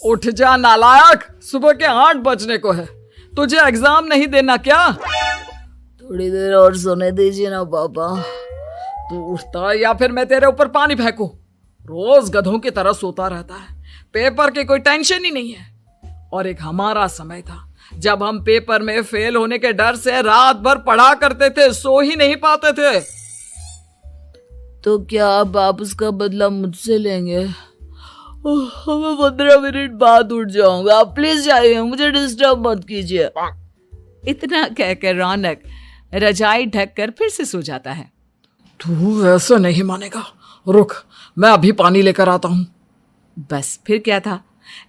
उठ जा नालायक, सुबह के 8 बजने को है। तुझे एग्जाम नहीं देना क्या? थोड़ी देर और सोने दीजिए ना पापा। तू उठता या फिर मैं तेरे ऊपर पानी फेंकूं? रोज गधों की तरह सोता रहता है, पेपर की कोई टेंशन ही नहीं है। और एक हमारा समय था जब हम पेपर में फेल होने के डर से रात भर पढ़ा करते थे, सो ही नहीं पाते थे। तो क्या अब आप उसका बदला मुझसे लेंगे? मैं 15 मिनट बाद उठ जाऊंगा, आप प्लीज जाइए, मुझे डिस्टर्ब मत कीजिए। इतना कहकर रौनक रजाई ढककर फिर से सो जाता है। तू ऐसा नहीं मानेगा, रुक मैं अभी पानी लेकर आता हूं। बस फिर क्या था,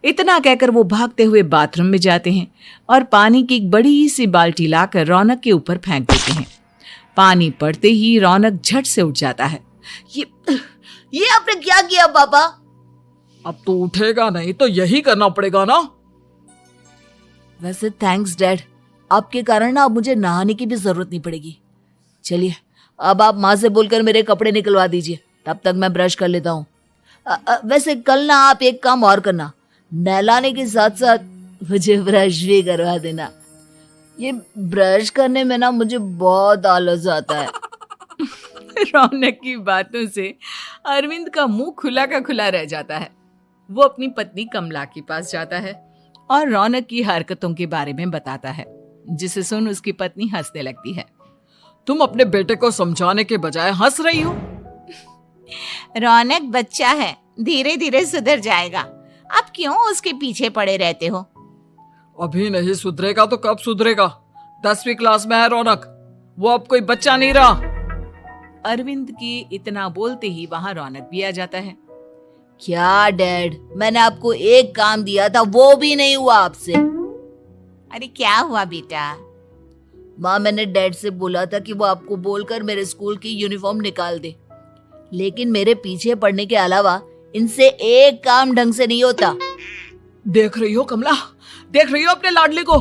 इतना कहकर वो भागते हुए बाथरूम में जाते हैं और पानी की एक बड़ी सी बाल्टी लाकर रौनक के ऊपर फेंक देते हैं। पानी पड़ते ही रौनक झट से उठ जाता है। ये आपने क्या किया पापा? अब तो उठेगा नहीं तो यही करना पड़ेगा ना। वैसे थैंक्स डैड, आपके कारण ना अब मुझे नहाने की भी जरूरत नहीं पड़ेगी। चलिए अब आप माँ से बोलकर मेरे कपड़े निकलवा दीजिए, तब तक मैं ब्रश कर लेता हूँ। वैसे कल ना आप एक काम और करना, नहलाने के साथ साथ मुझे ब्रश भी करवा देना। ये ब्रश करने में ना मुझे बहुत आलस आता है। रौनक की बातों से अरविंद का मुंह खुला का खुला रह जाता है। वो अपनी पत्नी कमला के पास जाता है और रौनक की हरकतों के बारे में बताता है, जिसे सुन उसकी पत्नी हंसने लगती है। तुम अपने बेटे को समझाने के बजाय हंस रही हो। रौनक बच्चा है, धीरे धीरे सुधर जाएगा, आप क्यों उसके पीछे पड़े रहते हो? अभी नहीं सुधरेगा तो कब सुधरेगा? 10वीं क्लास में है रौनक, वो अब कोई बच्चा नहीं रहा। अरविंद की इतना बोलते ही वहां रौनक भी आ जाता है। क्या डैड, मैंने आपको एक काम दिया था, वो भी नहीं हुआ आपसे। अरे क्या हुआ बेटा? माँ, मैंने डैड से बोला था कि वो आपको बोलकर मेरे स्कूल की यूनिफॉर्म निकाल दे, लेकिन मेरे पीछे पड़ने के अलावा इनसे एक काम ढंग से नहीं होता। देख रही हो कमला, देख रही हो अपने लाडले को?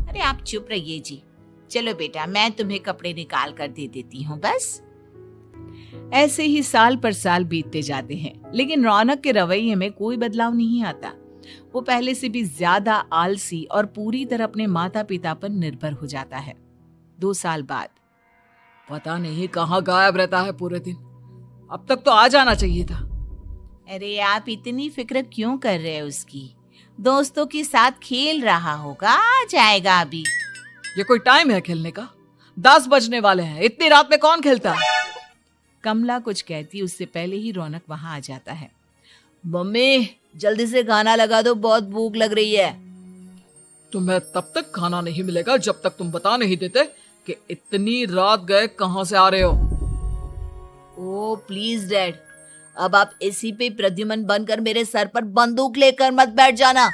अरे आप चुप रहिए जी। चलो बेटा, मैं तुम्हें कपड़े निकाल कर दे देती हूँ बस। ऐसे ही साल पर साल बीतते जाते हैं, लेकिन रौनक के रवैये में कोई बदलाव नहीं आता। वो पहले से भी ज्यादा आलसी और पूरी तरह अपने माता पिता पर निर्भर हो जाता है। 2 साल बाद पता नहीं कहाँ गायब रहता है पूरे दिन, अब तक तो आ जाना चाहिए था। अरे आप इतनी फिक्र क्यों कर रहे हो उसकी? दोस्तों के साथ खेल रहा होगा, आ जाएगा अभी। ये कोई टाइम है खेलने का? 10 बजने वाले हैं, इतनी रात में कौन खेलता है? कमला कुछ कहती उससे पहले ही रौनक वहां आ जाता है। मम्मी जल्दी से खाना लगा दो, बहुत भूख लग रही है। तुम्हें तब तक खाना नहीं मिलेगा जब तक तुम बता नहीं देते कि इतनी रात गए कहां से आ रहे हो। ओ प्लीज डैड, अब आप एसी पे प्रद्युमन बनकर मेरे सर पर बंदूक लेकर मत बैठ जाना।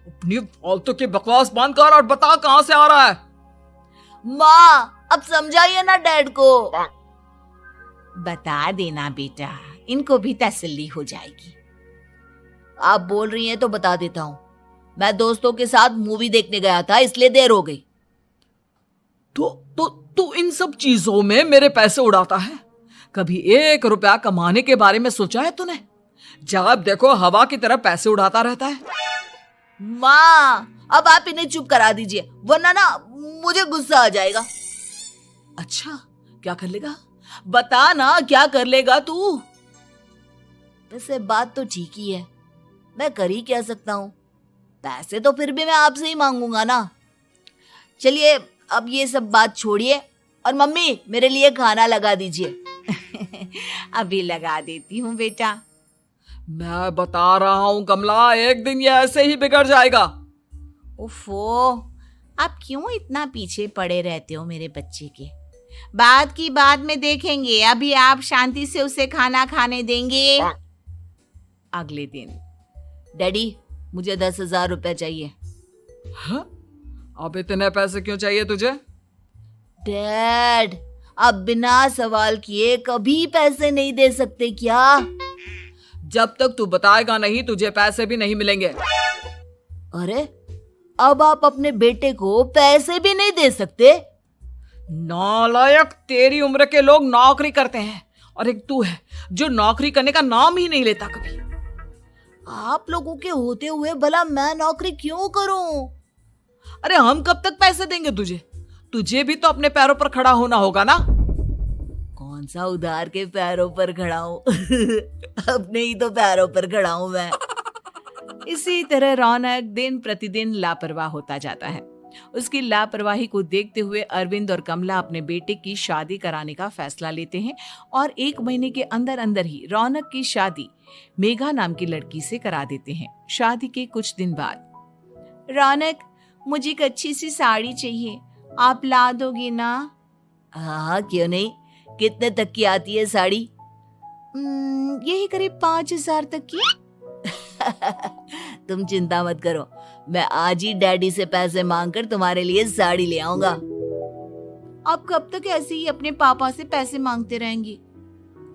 अपनी फालतू की बकवास बंद कर और बता कहां से आ रहा है। माँ अब समझाइए ना डैड को। बता देना बेटा, इनको भी तसल्ली हो जाएगी। आप बोल रही हैं तो बता देता हूँ, मैं दोस्तों के साथ मूवी देखने गया था, इसलिए देर हो गई। तो इन सब चीजों में मेरे पैसे उड़ाता है। कभी 1 रुपया कमाने के बारे में सोचा है तूने? जब देखो हवा की तरह पैसे उड़ाता रहता है। माँ अब आप इन्हें चुप करा दीजिए, वरना ना मुझे गुस्सा आ जाएगा। अच्छा क्या कर लेगा? बता ना क्या कर लेगा तू? वैसे बात तो ठीक ही है, मैं कर ही क्या सकता हूँ। पैसे तो फिर भी मैं आपसे ही मांगूंगा ना। चलिए अब ये सब बात छोड़िए और मम्मी मेरे लिए खाना लगा दीजिए। अभी लगा देती हूँ बेटा। मैं बता रहा हूँ कमला, एक दिन ये ऐसे ही बिगड़ जाएगा। ओफो, आप क्यों इतना पीछे पड़े रहते हो मेरे बच्चे के? बाद की बात में देखेंगे, अभी आप शांति से उसे खाना खाने देंगे। अगले दिन डैडी मुझे 10,000 रुपए चाहिए। हाँ? अब इतने पैसे क्यों चाहिए तुझे? डैड आप बिना सवाल किए कभी पैसे नहीं दे सकते क्या? जब तक तू बताएगा नहीं तुझे पैसे भी नहीं मिलेंगे। अरे अब आप अपने बेटे को पैसे भी नहीं दे सकते? नालायक, तेरी उम्र के लोग नौकरी करते हैं और एक तू है जो नौकरी करने का नाम ही नहीं लेता कभी। आप लोगों के होते हुए भला मैं नौकरी क्यों करूं? अरे हम कब तक पैसे देंगे तुझे? तुझे भी तो अपने पैरों पर खड़ा होना होगा ना। कौन सा उधार के पैरों पर खड़ा हूं? अपने ही तो पैरों पर खड़ा हूं मैं। इसी तरह रौनक दिन प्रतिदिन लापरवाह होता जाता है। उसकी लापरवाही को देखते हुए अरविंद और कमला अपने बेटे की शादी कराने का फैसला लेते हैं और 1 महीने के अंदर अंदर ही रौनक की शादी मेघा नाम की लड़की से करा देते हैं। शादी के कुछ दिन बाद, रौनक, मुझे एक अच्छी सी साड़ी चाहिए, आप ला दोगे ना? हाँ, क्यों नहीं। कितने तक की आती है साड़ी? यही करीब 5,000 तक की। तुम चिंता मत करो, मैं आज ही डैडी से पैसे मांगकर तुम्हारे लिए साड़ी ले आऊंगा। आप कब तक ऐसे ही अपने पापा से पैसे मांगते रहेंगे?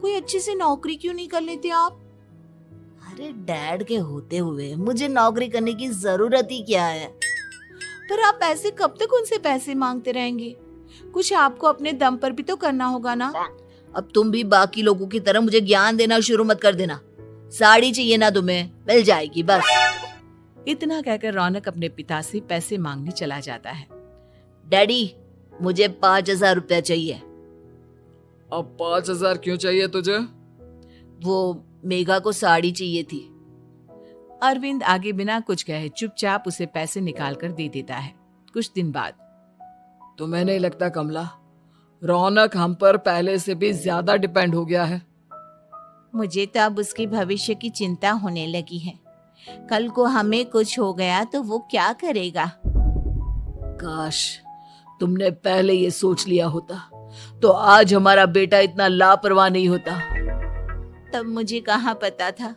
कोई अच्छी सी नौकरी क्यों नहीं कर लेते आप? अरे डैड के होते हुए मुझे नौकरी करने की जरूरत ही क्या है? पर आप ऐसे कब तक उनसे पैसे मांगते रहेंगे? कुछ आपको अपने दम पर भी तो करना होगा ना। अब तुम भी बाकी लोगों की तरह मुझे ज्ञान देना शुरू मत कर देना। साड़ी चाहिए ना तुम्हें, मिल जाएगी बस। इतना कहकर रौनक अपने पिता से पैसे मांगने चला जाता है। डैडी, मुझे 5,000 रुपया चाहिए। अब 5,000 क्यों चाहिए तुझे? वो मेघा को साड़ी चाहिए थी। अरविंद आगे बिना कुछ कहे चुपचाप उसे पैसे निकाल कर दे देता है। कुछ दिन बाद, तुम्हें नहीं लगता कमला, रौनक हम पर पहले से भी ज्यादा डिपेंड हो गया है? मुझे तो अब उसके भविष्य की चिंता होने लगी है। कल को हमें कुछ हो गया तो वो क्या करेगा? काश तुमने पहले ये सोच लिया होता तो आज हमारा बेटा इतना लापरवाह नहीं होता। तब मुझे कहाँ पता था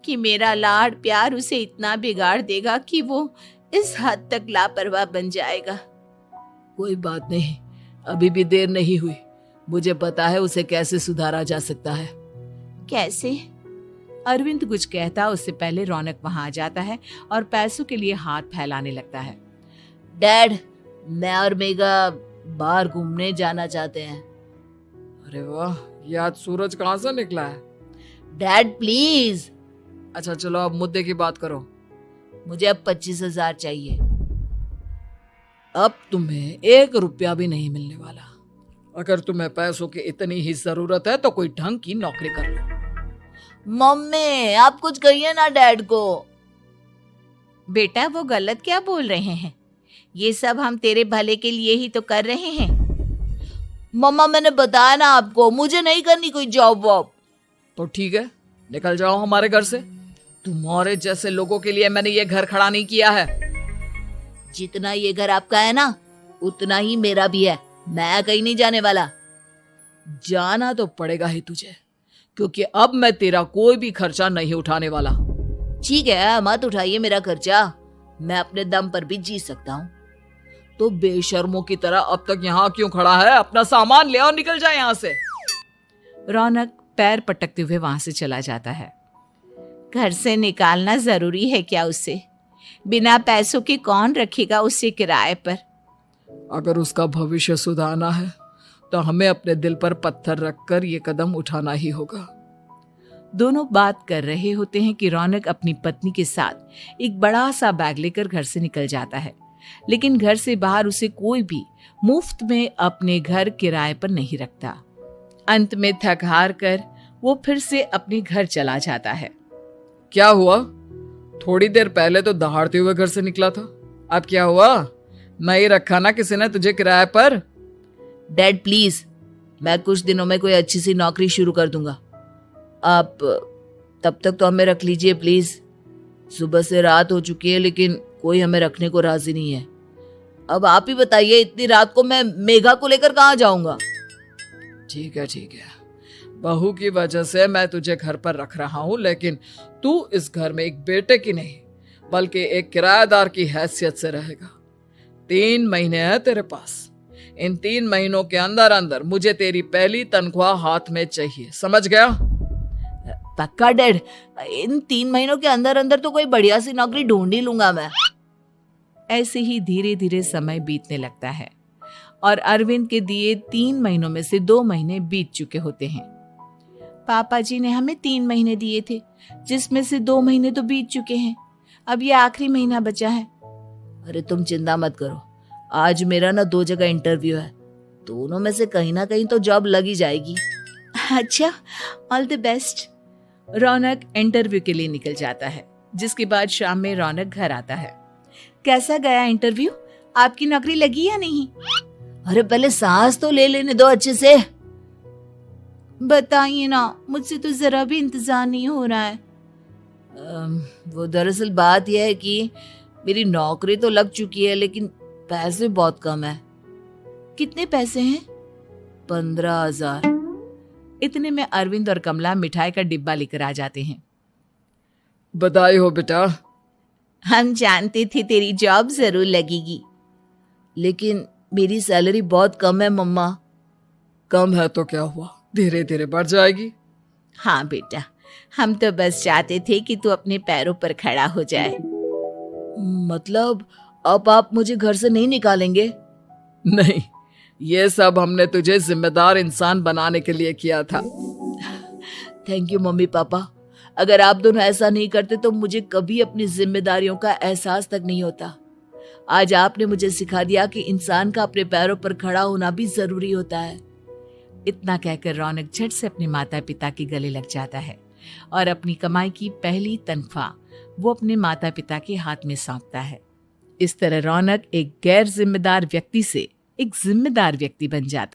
कि मेरा लाड प्यार उसे इतना बिगाड़ देगा कि वो इस हद तक लापरवाह बन जाएगा। कोई बात नहीं, अभी भी देर नहीं हुई। मुझे पता है उसे कैसे सुधारा जा सकता है। कैसे? अरविंद कुछ कहता उससे पहले रौनक वहां आ जाता है और पैसों के लिए हाथ फैलाने लगता है। डैड, मैं और मेघा बाहर घूमने जाना चाहते हैं। अरे वाह, ये आज सूरज कहाँ से निकला है? Dad please. अच्छा चलो अब मुद्दे की बात करो। मुझे अब 25,000 चाहिए। अब तुम्हें 1 रुपया भी नहीं मिलने वाला। अगर तुम्हें पैसों की इतनी ही जरूरत है तो कोई ढंग की नौकरी कर लो। मम्मी, आप कुछ कहिए ना डैड को। बेटा, वो गलत क्या बोल रहे हैं? ये सब हम तेरे भले के लिए ही तो कर रहे हैं। मम्मा, मैंने बताया ना आपको, मुझे नहीं करनी कोई जॉब वॉब। तो ठीक है, निकल जाओ हमारे घर से। तुम्हारे जैसे लोगों के लिए मैंने ये घर खड़ा नहीं किया है। जितना ये घर आपका है ना, उतना ही मेरा भी है। मैं कहीं नहीं जाने वाला। जाना तो पड़ेगा ही तुझे, क्योंकि अब मैं तेरा कोई भी खर्चा नहीं उठाने वाला। ठीक है, मत उठाइए मेरा खर्चा, मैं अपने दम पर भी जी सकता हूँ। तो बेशर्मों की तरह अब तक यहाँ क्यों खड़ा है? अपना सामान ले और निकल जाए यहाँ से। रौनक पैर पटकते हुए वहां से चला जाता है। घर से निकालना जरूरी है क्या उसे? बिना पैसों के कौन रखेगा उसे किराए पर? अगर उसका भविष्य सुधारना है तो हमें अपने दिल पर पत्थर रखकर ये कदम उठाना ही होगा। दोनों बात कर रहे होते हैं कि रौनक अपनी पत्नी के साथ एक बड़ा सा बैग लेकर घर से निकल जाता है, लेकिन घर से बाहर उसे कोई भी मुफ्त में अपने घर किराए पर नहीं रखता। अंत में थक हार कर वो फिर से अपने घर चला जाता है। क्या हुआ? थोड़ी देर पहले तो दहाड़ते हुए घर से निकला था, अब क्या हुआ? नहीं रखा ना किसी ने तुझे किराए पर? डैड प्लीज, मैं कुछ दिनों में कोई अच्छी सी नौकरी शुरू कर दूंगा। आप तब तक तो हमें रख लीजिए प्लीज। सुबह से रात हो चुकी है लेकिन कोई हमें रखने को राजी नहीं है। अब आप ही बताइए, इतनी रात को मैं मेघा को लेकर कहाँ जाऊंगा? ठीक है ठीक है, बहू की वजह से मैं तुझे घर पर रख रहा हूँ, लेकिन तू इस घर में एक बेटे की नहीं बल्कि एक किराएदार की हैसियत से रहेगा। 3 महीने हैं तेरे पास। इन 3 महीनों के अंदर अंदर मुझे तेरी पहली तनख्वाह हाथ में चाहिए, समझ गया? पक्का डैड, इन 3 महीनों के अंदर अंदर तो कोई बढ़िया सी नौकरी ढूंढ ही लूंगा मैं। ऐसे ही धीरे धीरे समय बीतने लगता है और अरविंद के दिए 3 महीनों में से 2 महीने बीत चुके होते हैं। पापा जी ने हमें 3 महीने दिए थे, जिसमें से 2 महीने तो बीत चुके हैं। अब ये आखिरी महीना बचा है। अरे तुम चिंता मत करो, आज मेरा ना 2 जगह इंटरव्यू है, दोनों में से कहीं ना कहीं तो जॉब लगी जाएगी। अच्छा, all the best. Raunak interview के लिए निकल जाता है, जिसके बाद शाम में रौनक घर आता है। कैसा गया इंटरव्यू? आपकी नौकरी लगी या नहीं? अरे पहले सांस तो ले लेने दो अच्छे से। बताइए ना, मुझसे तो जरा भी इंतजार नहीं हो रहा है। वो दरअसल बात यह है कि मेरी नौकरी तो लग चुकी है, लेकिन पैसे बहुत कम है। कितने पैसे हैं? 15,000। इतने में अरविंद और कमला मिठाई का डिब्बा लेकर आ जाते हैं। बधाई हो बेटा। हम जानते थे तेरी जॉब जरूर लगेगी। लेकिन मेरी सैलरी बहुत कम है मम्मा। कम है तो क्या हुआ, धीरे धीरे बढ़ जाएगी। हाँ बेटा, हम तो बस चाहते थे कि तू अपने पैरों पर खड़ा हो जाए। मतलब अब आप मुझे घर से नहीं निकालेंगे? नहीं, ये सब हमने तुझे जिम्मेदार इंसान बनाने के लिए किया था। Thank you mummy papa. अगर आप दोनों ऐसा नहीं करते तो मुझे कभी अपनी जिम्मेदारियों का एहसास तक नहीं होता। आज आपने मुझे सिखा दिया कि इंसान का अपने पैरों पर खड़ा होना भी जरूरी होता है। इतना कहकर रौनक झट से अपने माता पिता के गले लग जाता है और अपनी कमाई की पहली तनख्वाह वो अपने माता पिता के हाथ में सौंपता है। इस तरह रौनक एक गैर जिम्मेदार व्यक्ति से एक जिम्मेदार व्यक्ति बन जाता है।